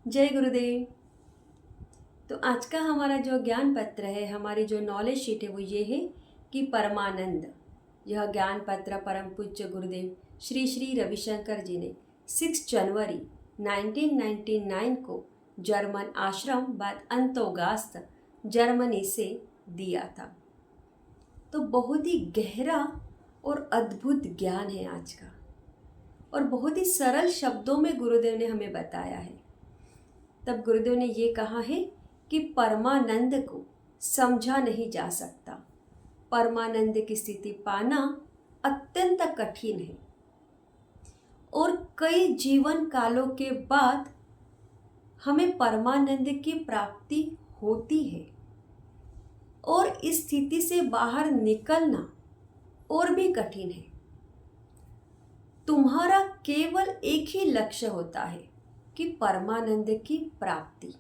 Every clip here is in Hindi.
जय गुरुदेव। तो आज का हमारा जो ज्ञान पत्र है, हमारी जो नॉलेज शीट है वो ये है कि परमानंद। यह ज्ञान पत्र परम पूज्य गुरुदेव श्री श्री रविशंकर जी ने 6 जनवरी 1999 को जर्मन आश्रम बाद अंतोगास्त जर्मनी से दिया था। तो बहुत ही गहरा और अद्भुत ज्ञान है आज का, और बहुत ही सरल शब्दों में गुरुदेव ने हमें बताया है। तब गुरुदेव ने ये कहा है कि परमानंद को समझा नहीं जा सकता। परमानंद की स्थिति पाना अत्यंत कठिन है, और कई जीवन कालों के बाद हमें परमानंद की प्राप्ति होती है, और इस स्थिति से बाहर निकलना और भी कठिन है। तुम्हारा केवल एक ही लक्ष्य होता है कि परमानंद की प्राप्ति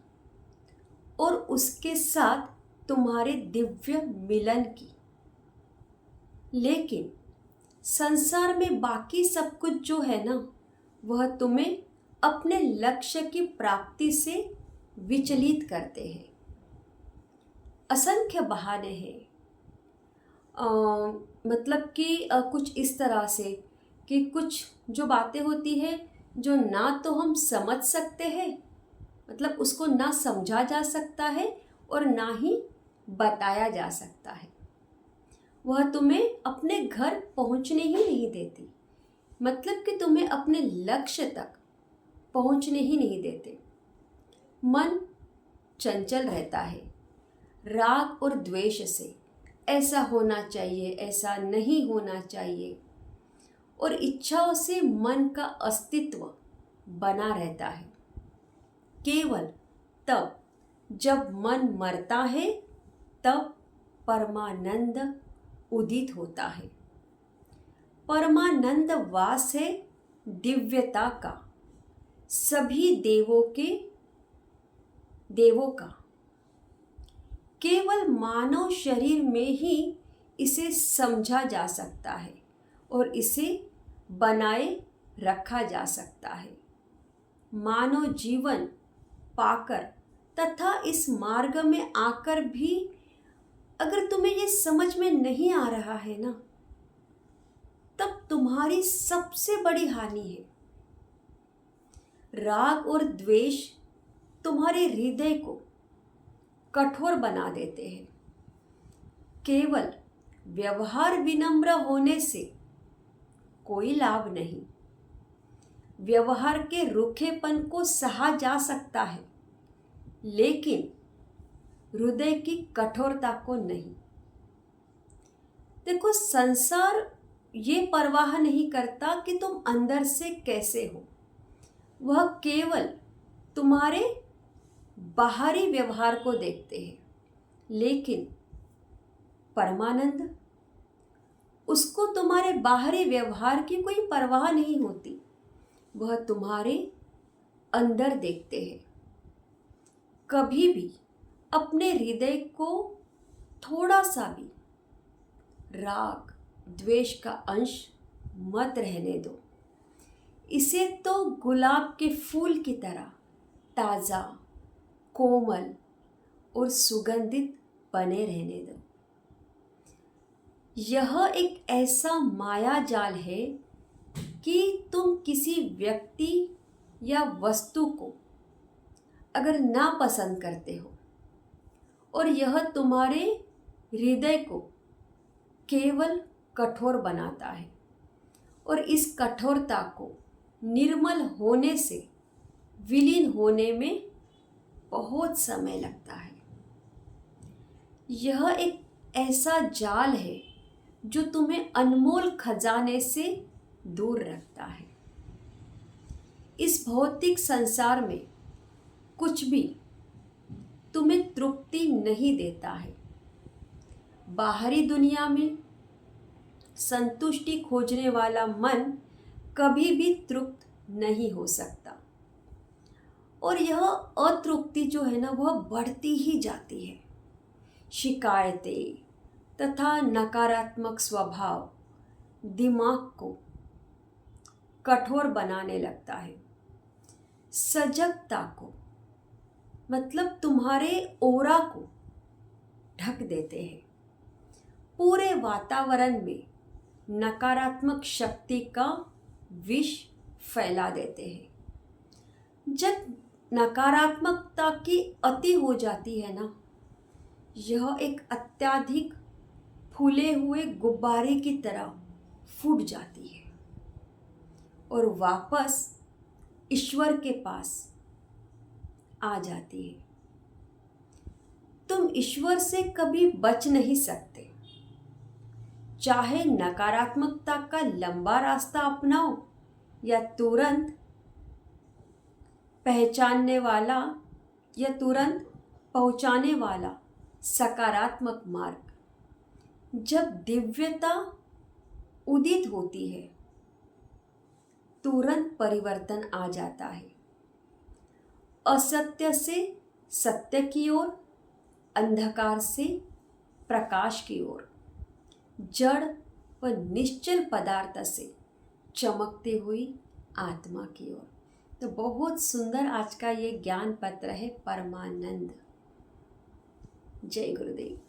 और उसके साथ तुम्हारे दिव्य मिलन की। लेकिन संसार में बाकी सब कुछ जो है ना, वह तुम्हें अपने लक्ष्य की प्राप्ति से विचलित करते हैं। असंख्य बहाने हैं। मतलब कि कुछ इस तरह से कि कुछ जो बातें होती है जो ना तो हम समझ सकते हैं, मतलब उसको ना समझा जा सकता है और ना ही बताया जा सकता है, वह तुम्हें अपने घर पहुंचने ही नहीं देती। मतलब कि तुम्हें अपने लक्ष्य तक पहुंचने ही नहीं देते। मन चंचल रहता है, राग और द्वेष से ऐसा होना चाहिए, ऐसा नहीं होना चाहिए, और इच्छाओं से मन का अस्तित्व बना रहता है। केवल तब जब मन मरता है तब परमानंद उदित होता है। परमानंद वास है दिव्यता का, सभी देवों का। केवल मानव शरीर में ही इसे समझा जा सकता है और इसे बनाए रखा जा सकता है। मानव जीवन पाकर तथा इस मार्ग में आकर भी अगर तुम्हें ये समझ में नहीं आ रहा है ना, तब तुम्हारी सबसे बड़ी हानि है। राग और द्वेष तुम्हारे हृदय को कठोर बना देते हैं। केवल व्यवहार विनम्र होने से कोई लाभ नहीं। व्यवहार के रूखेपन को सहा जा सकता है, लेकिन हृदय की कठोरता को नहीं। देखो, संसार ये परवाह नहीं करता कि तुम अंदर से कैसे हो। वह केवल तुम्हारे बाहरी व्यवहार को देखते हैं, लेकिन परमानंद, उसको तुम्हारे बाहरी व्यवहार की कोई परवाह नहीं होती। वह तुम्हारे अंदर देखते हैं। कभी भी अपने हृदय को थोड़ा सा भी राग द्वेष का अंश मत रहने दो। इसे तो गुलाब के फूल की तरह ताज़ा, कोमल और सुगंधित बने रहने दो। यह एक ऐसा माया जाल है कि तुम किसी व्यक्ति या वस्तु को अगर ना पसंद करते हो, और यह तुम्हारे हृदय को केवल कठोर बनाता है, और इस कठोरता को निर्मल होने से विलीन होने में बहुत समय लगता है। यह एक ऐसा जाल है जो तुम्हें अनमोल खजाने से दूर रखता है। इस भौतिक संसार में कुछ भी तुम्हें तृप्ति नहीं देता है। बाहरी दुनिया में संतुष्टि खोजने वाला मन कभी भी तृप्त नहीं हो सकता, और यह अतृप्ति जो है ना, वह बढ़ती ही जाती है। शिकायतें तथा नकारात्मक स्वभाव दिमाग को कठोर बनाने लगता है। सजगता को मतलब तुम्हारे ओरा को ढक देते हैं, पूरे वातावरण में नकारात्मक शक्ति का विष फैला देते हैं। जब नकारात्मकता की अति हो जाती है ना, यह एक अत्यधिक फूले हुए गुब्बारे की तरह फूट जाती है और वापस ईश्वर के पास आ जाती है। तुम ईश्वर से कभी बच नहीं सकते, चाहे नकारात्मकता का लंबा रास्ता अपनाओ या तुरंत पहचानने वाला या तुरंत पहुंचाने वाला सकारात्मक मार्ग। जब दिव्यता उदित होती है, तुरंत परिवर्तन आ जाता है। असत्य से सत्य की ओर, अंधकार से प्रकाश की ओर, जड़ व निश्चल पदार्थ से चमकती हुई आत्मा की ओर। तो बहुत सुंदर आज का ये ज्ञान पत्र है परमानंद। जय गुरुदेव।